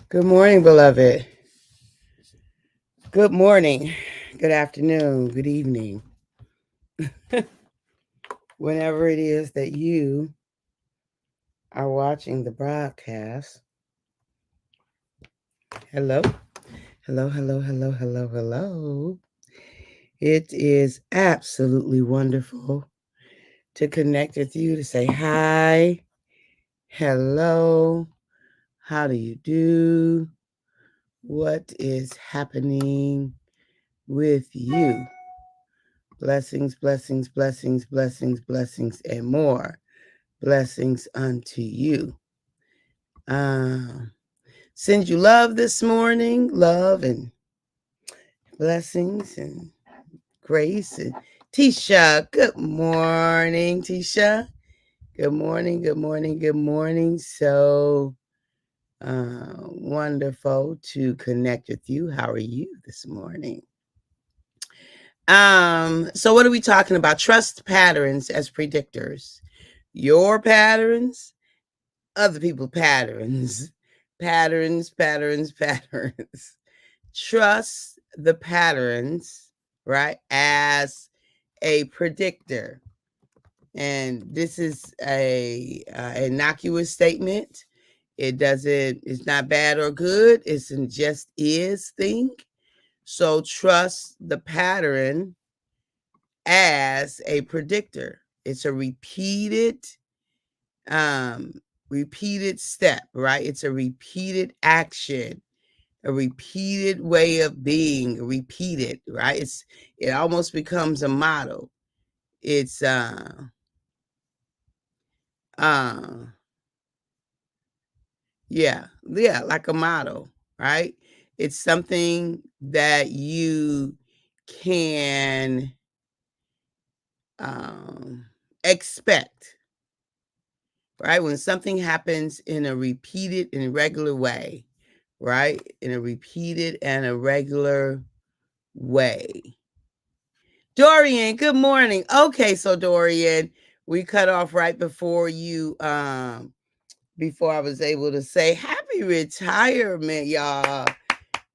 Good morning, beloved. Good morning, good afternoon, good evening, whenever it is that you are watching the broadcast. Hello, hello, hello, hello, hello, hello. It is absolutely wonderful to connect with you, to say hi, hello, how do you do? What is happening with you? Blessings, blessings, blessings, blessings, blessings, and more blessings unto you. Um, Send you love this morning, love and blessings and grace. And Tisha, good morning, Tisha. Good morning, good morning, good morning. So wonderful to connect with you. How are you this morning? So what are we talking about? Trust patterns as predictors. Your patterns, other people's patterns. Patterns, patterns, patterns. Trust the patterns, right, as a predictor. And this is a innocuous statement. It's not bad or good. It's an just is thing. So trust the pattern as a predictor. It's a repeated step, right? It's a repeated action, a repeated way of being, repeated, right? It almost becomes a motto. It's uh yeah, like a motto, right? It's something that you can expect, right? When something happens in a repeated and regular way, right? In a repeated and a regular way. Dorian, good morning. Okay, so Dorian, we cut off right before before I was able to say happy retirement, y'all.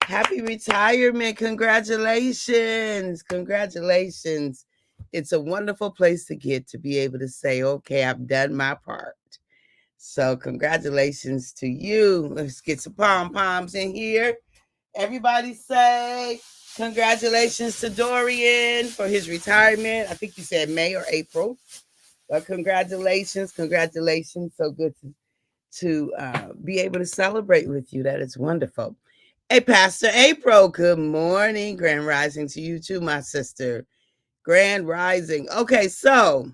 Happy retirement. Congratulations. Congratulations. It's a wonderful place to get to be able to say, okay, I've done my part. So congratulations to you. Let's get some pom-poms in here. Everybody say congratulations to Dorian for his retirement. I think you said May or April. But congratulations, congratulations. So good to be able to celebrate with you. That is wonderful. Hey, Pastor April, good morning. Grand rising to you too, my sister. Grand rising. Okay, so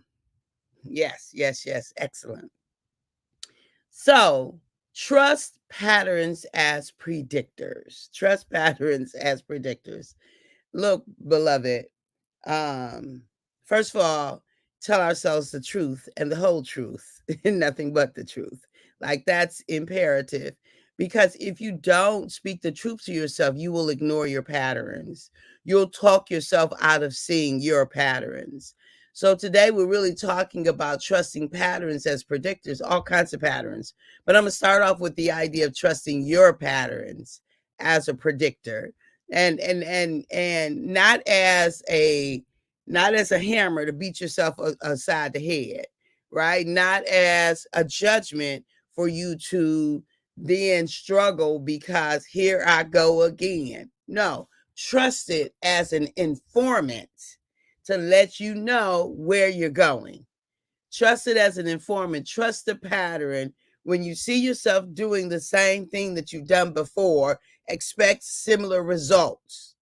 yes, yes, yes. Excellent. So trust patterns as predictors. Trust patterns as predictors. Look, beloved, um, first of all, tell ourselves the truth and the whole truth and nothing but the truth. Like that's imperative because if you don't speak the truth to yourself, you will ignore your patterns. You'll talk yourself out of seeing your patterns. So today we're really talking about trusting patterns as predictors, all kinds of patterns. But I'm going to start off with the idea of trusting your patterns as a predictor and not as a hammer to beat yourself aside the head, right? Not as a judgment for you to then struggle because here I go again. No, trust it as an informant to let you know where you're going. Trust it as an informant. Trust the pattern. When you see yourself doing the same thing that you've done before, expect similar results.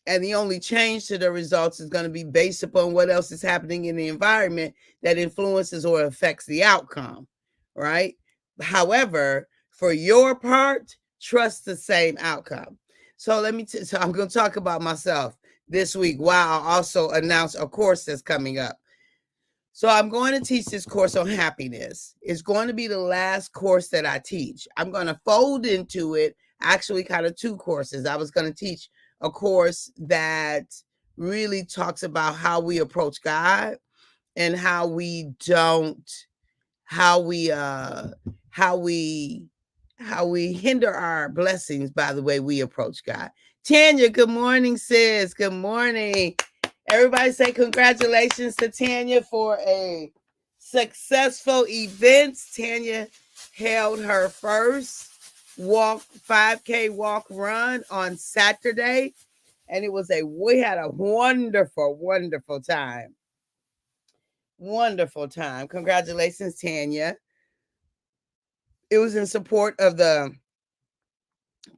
And the only change to the results is going to be based upon what else is happening in the environment that influences or affects the outcome, right? However, for your part, trust the same outcome. So so I'm going to talk about myself this week while I also announce a course that's coming up. So I'm going to teach this course on happiness. It's going to be the last course that I teach. I'm going to fold into it actually kind of two courses. I was going to teach a course that really talks about how we approach God and how we don't how we how we hinder our blessings by the way we approach God. Tanya, good morning, sis. Good morning. Everybody say congratulations to Tanya for a successful event. Tanya held her first 5K walk run on Saturday, and we had a wonderful time. Wonderful time. Congratulations, Tanya. It was in support of the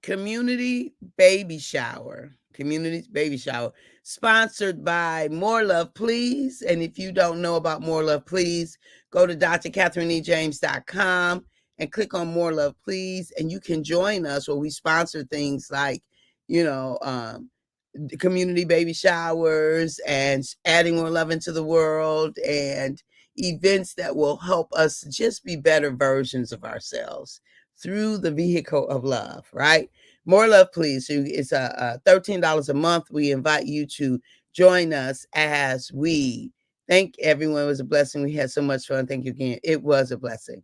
community baby shower. Community baby shower sponsored by More Love Please. And if you don't know about More Love Please, go to drkatherineejames.com and click on More Love Please, and you can join us where we sponsor things like, you know, community baby showers and adding more love into the world and events that will help us just be better versions of ourselves through the vehicle of love, right? More Love Please. It's a $13 a month. We invite you to join us as we thank everyone. It was a blessing. We had so much fun. Thank you again. It was a blessing.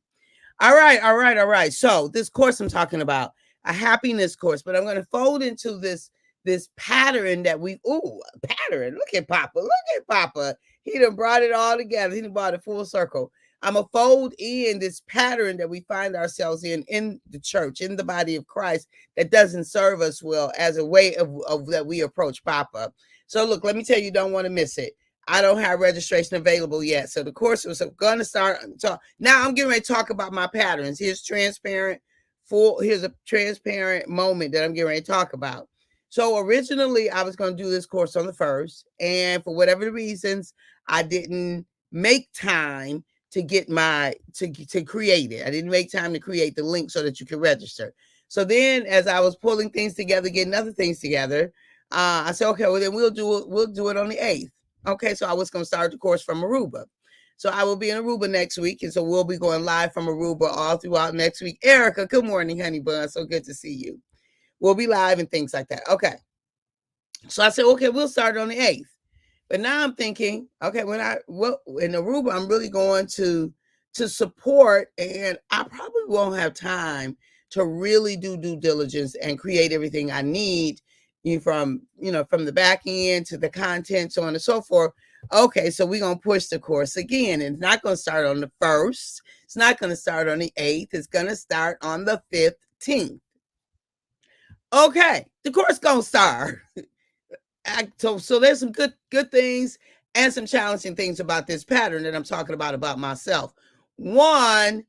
All right. So this course I'm talking about, a happiness course, but I'm going to fold into this pattern that pattern. Look at Papa. He done brought it all together. He done brought it full circle. I'm going to fold in this pattern that we find ourselves in the church, in the body of Christ, that doesn't serve us well as a way of that we approach Papa. So look, let me tell you, don't want to miss it. I don't have registration available yet. So the course was going to start. So now I'm getting ready to talk about my patterns. Here's a transparent moment that I'm getting ready to talk about. So originally I was going to do this course on the 1st, and for whatever the reasons, I didn't make time to get to create it. I didn't make time to create the link so that you can register. So then as I was pulling things together, getting other things together, I said, okay, well then we'll do it on the 8th. Okay, so I was going to start the course from Aruba. So I will be in Aruba next week, and so we'll be going live from Aruba all throughout next week. Erica, good morning, honey bun. So good to see you. We'll be live and things like that. Okay. So I said, okay, we'll start on the 8th. But now I'm thinking, okay, in Aruba, I'm really going to support, and I probably won't have time to really do due diligence and create everything I need from the back end to the content, so on and so forth. Okay, so we're going to push the course again. And it's not going to start on the 1st. It's not going to start on the 8th. It's going to start on the 15th. Okay, the course going to start. So there's some good things and some challenging things about this pattern that I'm talking about myself. One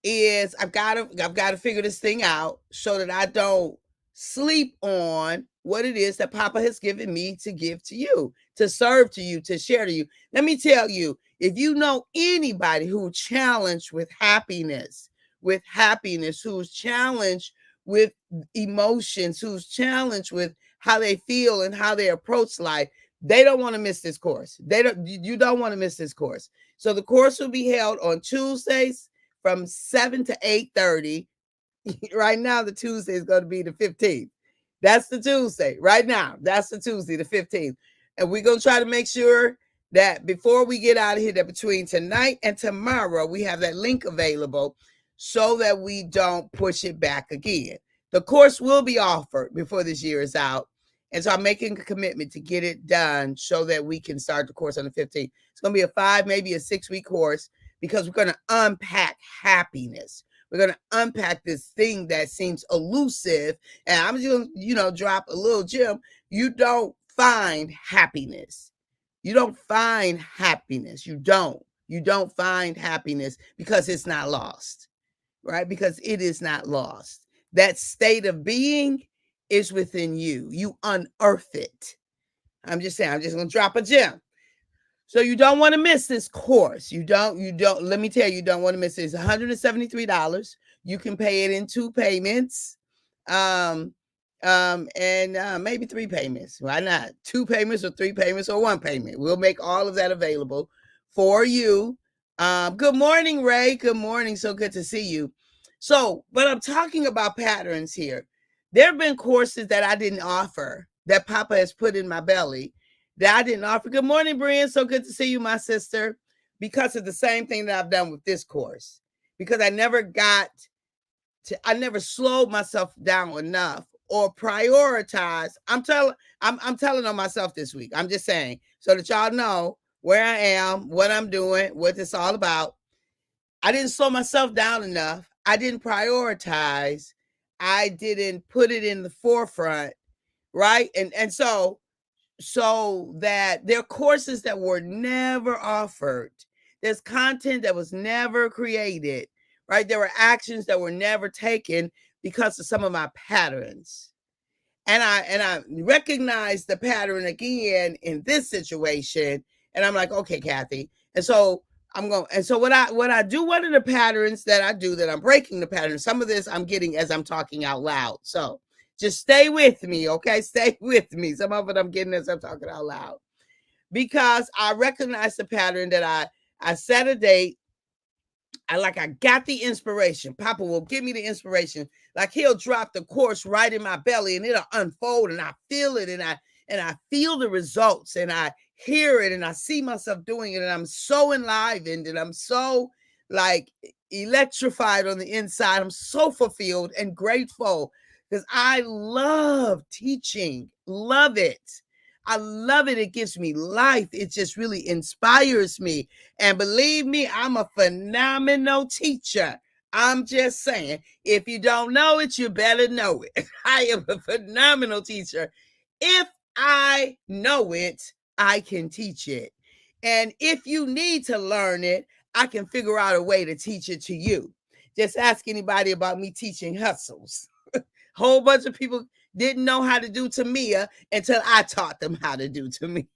is I've got to figure this thing out so that I don't sleep on what it is that Papa has given me to give to you, to serve to you, to share to you. Let me tell you, if you know anybody who's challenged with happiness, who's challenged with emotions, who's challenged with how they feel and how they approach life, they don't want to miss this course. You don't want to miss this course. So the course will be held on Tuesdays from 7 to 8:30. Right now, the Tuesday is going to be the 15th. That's the Tuesday. Right now, that's the Tuesday, the 15th. And we're going to try to make sure that before we get out of here, that between tonight and tomorrow, we have that link available so that we don't push it back again. The course will be offered before this year is out. And so I'm making a commitment to get it done so that we can start the course on the 15th. It's going to be a 5, maybe a 6-week course, because we're going to unpack happiness. We're going to unpack this thing that seems elusive. And I'm just going to, drop a little gem. You don't find happiness. You don't find happiness. You don't find happiness because it's not lost, right? Because it is not lost. That state of being is within you. You unearth it. I'm just saying, I'm just going to drop a gem. So you don't want to miss this course. You don't, let me tell you, you don't want to miss it. It's $173. You can pay it in 2 payments. And maybe 3 payments. Why not? 2 payments or 3 payments or 1 payment. We'll make all of that available for you. Good morning, Ray. Good morning. So good to see you. So, but I'm talking about patterns here. There have been courses that I didn't offer that Papa has put in my belly that I didn't offer. Good morning, Brian. So good to see you, my sister. Because of the same thing that I've done with this course. Because I never got I never slowed myself down enough or prioritize. I'm telling on myself this week. I'm just saying so that y'all know where I am, what I'm doing, what it's all about. I didn't slow myself down enough. I didn't prioritize. I didn't put it in the forefront, right? And so that there are courses that were never offered. There's content that was never created, right? There were actions that were never taken because of some of my patterns. And I recognize the pattern again in this situation. And I'm like, okay, Kathy. And so what I do, one of the patterns that I do that I'm breaking the pattern, some of this I'm getting as I'm talking out loud. So just stay with me, okay? Stay with me. Some of it I'm getting as I'm talking out loud. Because I recognize the pattern that I set a date. I got the inspiration. Papa will give me the inspiration. Like he'll drop the course right in my belly and it'll unfold and I feel it and I feel the results and I hear it and I see myself doing it and I'm so enlivened and I'm so like electrified on the inside. I'm so fulfilled and grateful because I love teaching. Love it. I love it. It gives me life. It just really inspires me. And believe me, I'm a phenomenal teacher. I'm just saying, if you don't know it, you better know it. I am a phenomenal teacher. If I know it, I can teach it. And if you need to learn it, I can figure out a way to teach it to you. Just ask anybody about me teaching hustles. Whole bunch of people didn't know how to do Tamia until I taught them how to do Tamia.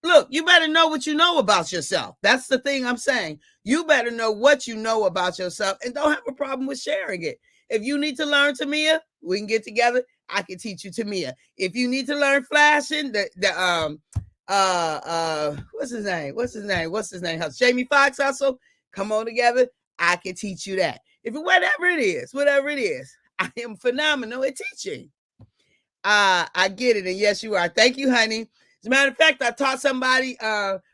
Look, you better know what you know about yourself. That's the thing I'm saying. You better know what you know about yourself and don't have a problem with sharing it. If you need to learn Tamia, we can get together. I can teach you Tamia. If you need to learn flashing, what's his name? Jamie Foxx hustle. Come on together. I can teach you that. If whatever it is, I am phenomenal at teaching. I get it. And yes, you are. Thank you, honey. As a matter of fact, I taught somebody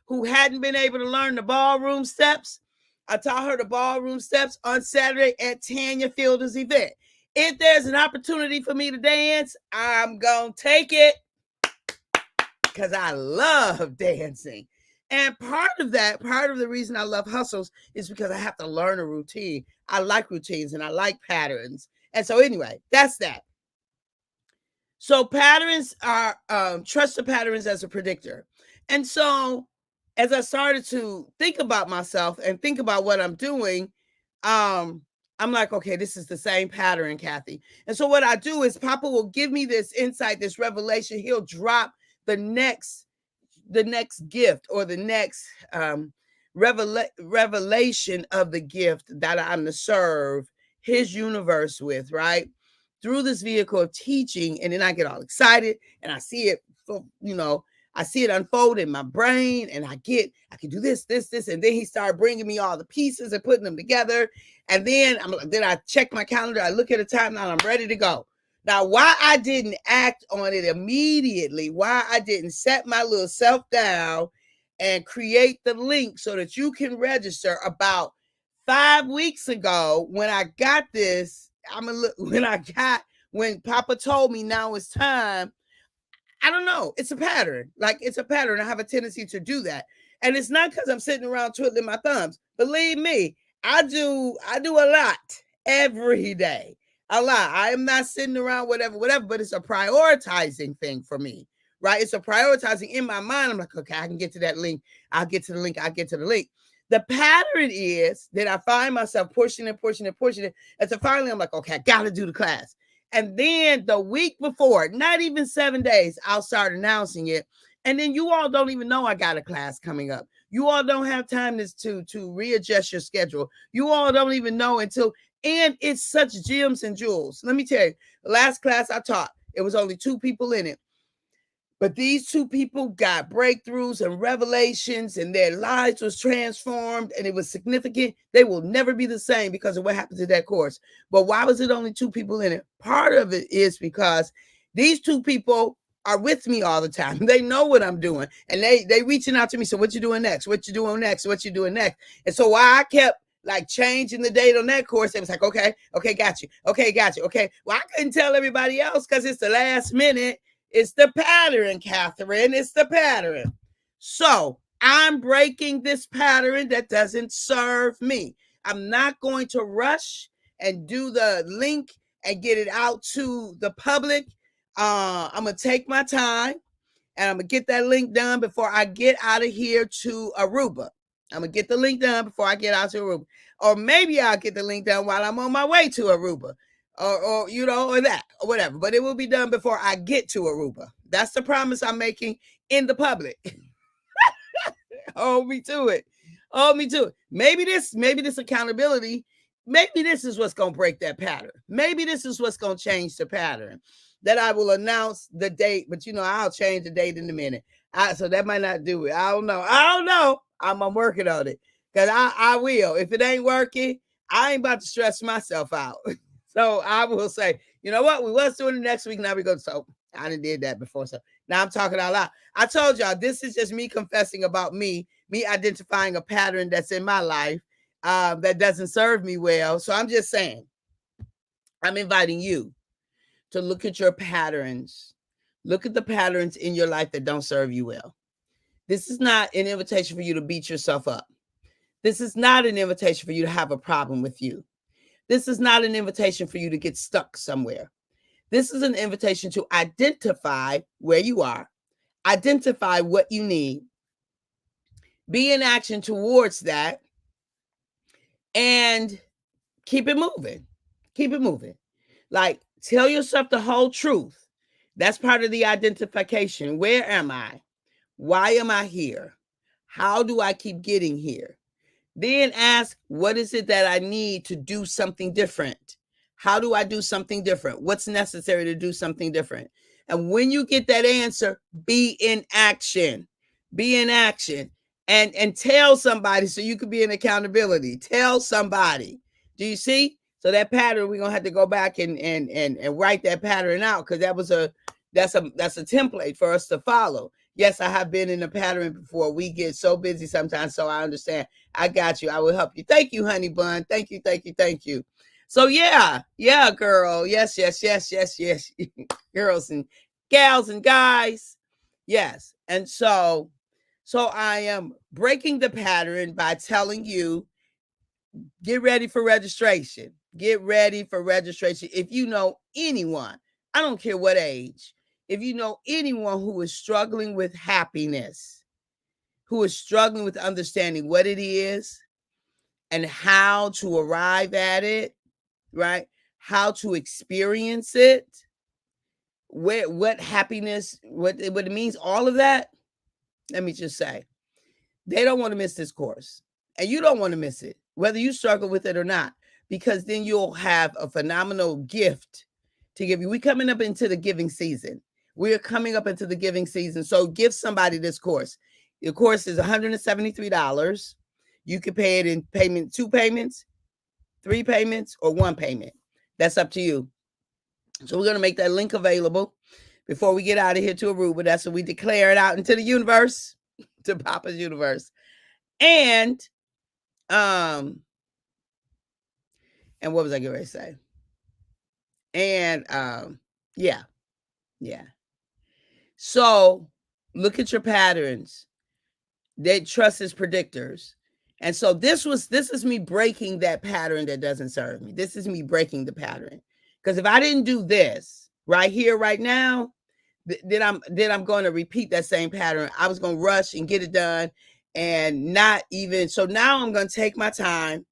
who hadn't been able to learn the ballroom steps. I taught her the ballroom steps on Saturday at Tanya Fielder's event. If there's an opportunity for me to dance, I'm going to take it because I love dancing. And part of the reason I love hustles is because I have to learn a routine. I like routines and I like patterns. And so anyway, that's that. So patterns are, trust the patterns as a predictor. And so as I started to think about myself and think about what I'm doing, I'm like, okay, this is the same pattern, Kathy. And so what I do is Papa will give me this insight, this revelation. He'll drop the next gift or the next revelation of the gift that I'm to serve his universe with, right? Through this vehicle of teaching. And then I get all excited and I see it, I see it unfold in my brain and I can do this. And then he started bringing me all the pieces and putting them together. And then I check my calendar. I look at the time now and I'm ready to go. Now, why I didn't act on it immediately, why I didn't set my little self down and create the link so that you can register about 5 weeks ago when I got this, when Papa told me now it's time, I don't know. It's a pattern. It's a pattern. I have a tendency to do that. And it's not because I'm sitting around twiddling my thumbs. Believe me, I do a lot every day. A lot. I am not sitting around whatever, but it's a prioritizing thing for me, right? It's a prioritizing in my mind. I'm like, okay, I can get to that link. I'll get to the link. The pattern is that I find myself pushing it. And so finally I'm like, okay, I got to do the class. And then the week before, not even 7 days, I'll start announcing it. And then you all don't even know I got a class coming up. You all don't have time to readjust your schedule. You all don't even know until, and it's such gems and jewels. Let me tell you, the last class I taught, it was only 2 people in it. But these 2 people got breakthroughs and revelations and their lives was transformed and it was significant. They will never be the same because of what happened to that course. But why was it only 2 people in it? Part of it is because these 2 people are with me all the time. They know what I'm doing and they reaching out to me. So what you doing next? What you doing next? And so why I kept like changing the date on that course. It was like, okay, got you. Okay, got you. Okay. Well, I couldn't tell everybody else because it's the last minute. It's the pattern, Catherine. It's the pattern. So I'm breaking this pattern that doesn't serve me. I'm not going to rush and do the link and get it out to the public. I'm going to take my time and I'm going to get that link done before I get out of here to Aruba. I'm going to get the link done before I get out to Aruba. Or maybe I'll get the link done while I'm on my way to Aruba. Or you know, or that, or whatever. But it will be done before I get to Aruba. That's the promise I'm making in the public. Hold me to it. Hold me to it. Maybe this accountability, maybe this is what's going to break that pattern. Maybe this is what's going to change the pattern. That I will announce the date, but you know, I'll change the date in a minute. So that might not do it. I don't know. I'm working on it. Because I will. If it ain't working, I ain't about to stress myself out. So I will say, you know what? We was doing it next week. Now we go. So I done did that before. So now I'm talking out loud. I told y'all, this is just me confessing about me identifying a pattern that's in my life that doesn't serve me well. So I'm just saying, I'm inviting you to look at your patterns. Look at the patterns in your life that don't serve you well. This is not an invitation for you to beat yourself up. This is not an invitation for you to have a problem with you. This is not an invitation for you to get stuck somewhere. This is an invitation to identify where you are, identify what you need, be in action towards that, and keep it moving. Keep it moving. Like, tell yourself the whole truth. That's part of the identification. Where am I? Why am I here? How do I keep getting here? Then ask, what is it that I need to do something different? How do I do something different? What's necessary to do something different? And when you get that answer, be in action. Be in action. And tell somebody so you can be in accountability. Tell somebody. Do you see? So that pattern, we're gonna have to go back and write that pattern out, because that's a template for us to follow. Yes, I have been in a pattern before. We get so busy sometimes, so I understand. I got you. I will help you. Thank you, honey bun. Thank you. So yeah, girl. Yes. Girls and gals and guys. Yes. And so I am breaking the pattern by telling you, get ready for registration. Get ready for registration. If you know anyone, I don't care what age, if you know anyone who is struggling with happiness, who is struggling with understanding what it is and how to arrive at it, right? How to experience it, what happiness, what it means, all of that. Let me just say, they don't want to miss this course. And you don't want to miss it, whether you struggle with it or not, because then you'll have a phenomenal gift to give you. We're coming up into the giving season. We are coming up into the giving season. So give somebody this course. The course is $173. You can pay it in payment, 2 payments, 3 payments, or 1 payment. That's up to you. So we're going to make that link available before we get out of here to Aruba. That's what we declare it out into the universe, to Papa's universe. And what was I getting ready to say? And yeah. So look at your patterns. They trust is predictors. And so this is me breaking that pattern that doesn't serve me. This is me breaking the pattern. Because if I didn't do this right here, right now, then I'm going to repeat that same pattern. I was going to rush and get it done and not even. So now I'm going to take my time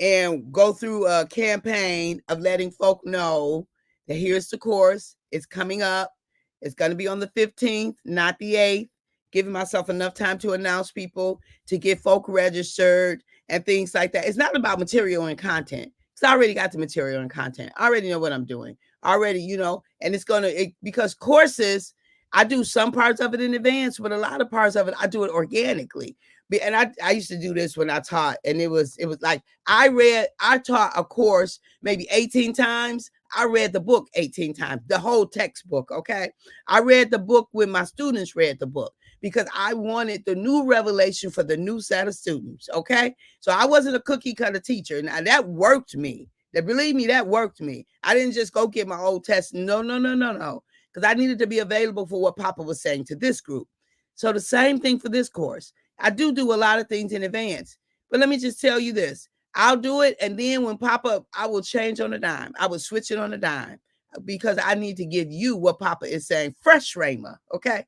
and go through a campaign of letting folk know that here's the course. It's coming up. It's going to be on the 15th, not the 8th. Giving myself enough time to announce people, to get folk registered and things like that. It's not about material and content. Because I already got the material and content. I already know what I'm doing. Already, and it's going to, because courses, I do some parts of it in advance, but a lot of parts of it, I do it organically. And I used to do this when I taught, and it was like, I taught a course maybe 18 times. I read the book 18 times, the whole textbook. Okay. I read the book when my students read the book, because I wanted the new revelation for the new set of students. Okay. So I wasn't a cookie cutter teacher. Now that worked me. That, believe me, that worked me. I didn't just go get my old test. No, no, no, no, no. Because I needed to be available for what Papa was saying to this group. So the same thing for this course. I do a lot of things in advance. But let me just tell you this. I'll do it. And then when Papa, I will change on a dime. I will switch it on a dime because I need to give you what Papa is saying. Fresh Rhema. Okay.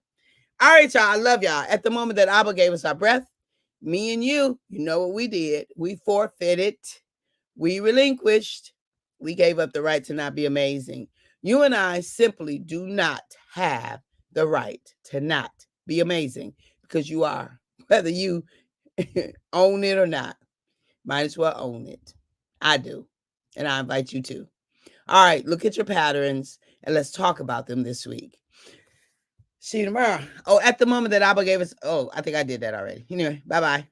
All right, y'all. I love y'all. At the moment that Abba gave us our breath, me and you know what we did. We forfeited. We relinquished. We gave up the right to not be amazing. You and I simply do not have the right to not be amazing because you are, whether you own it or not. Might as well own it. I do. And I invite you to. All right, look at your patterns and let's talk about them this week. See you tomorrow. Oh, at the moment that Abba gave us. Oh, I think I did that already. Anyway, bye-bye.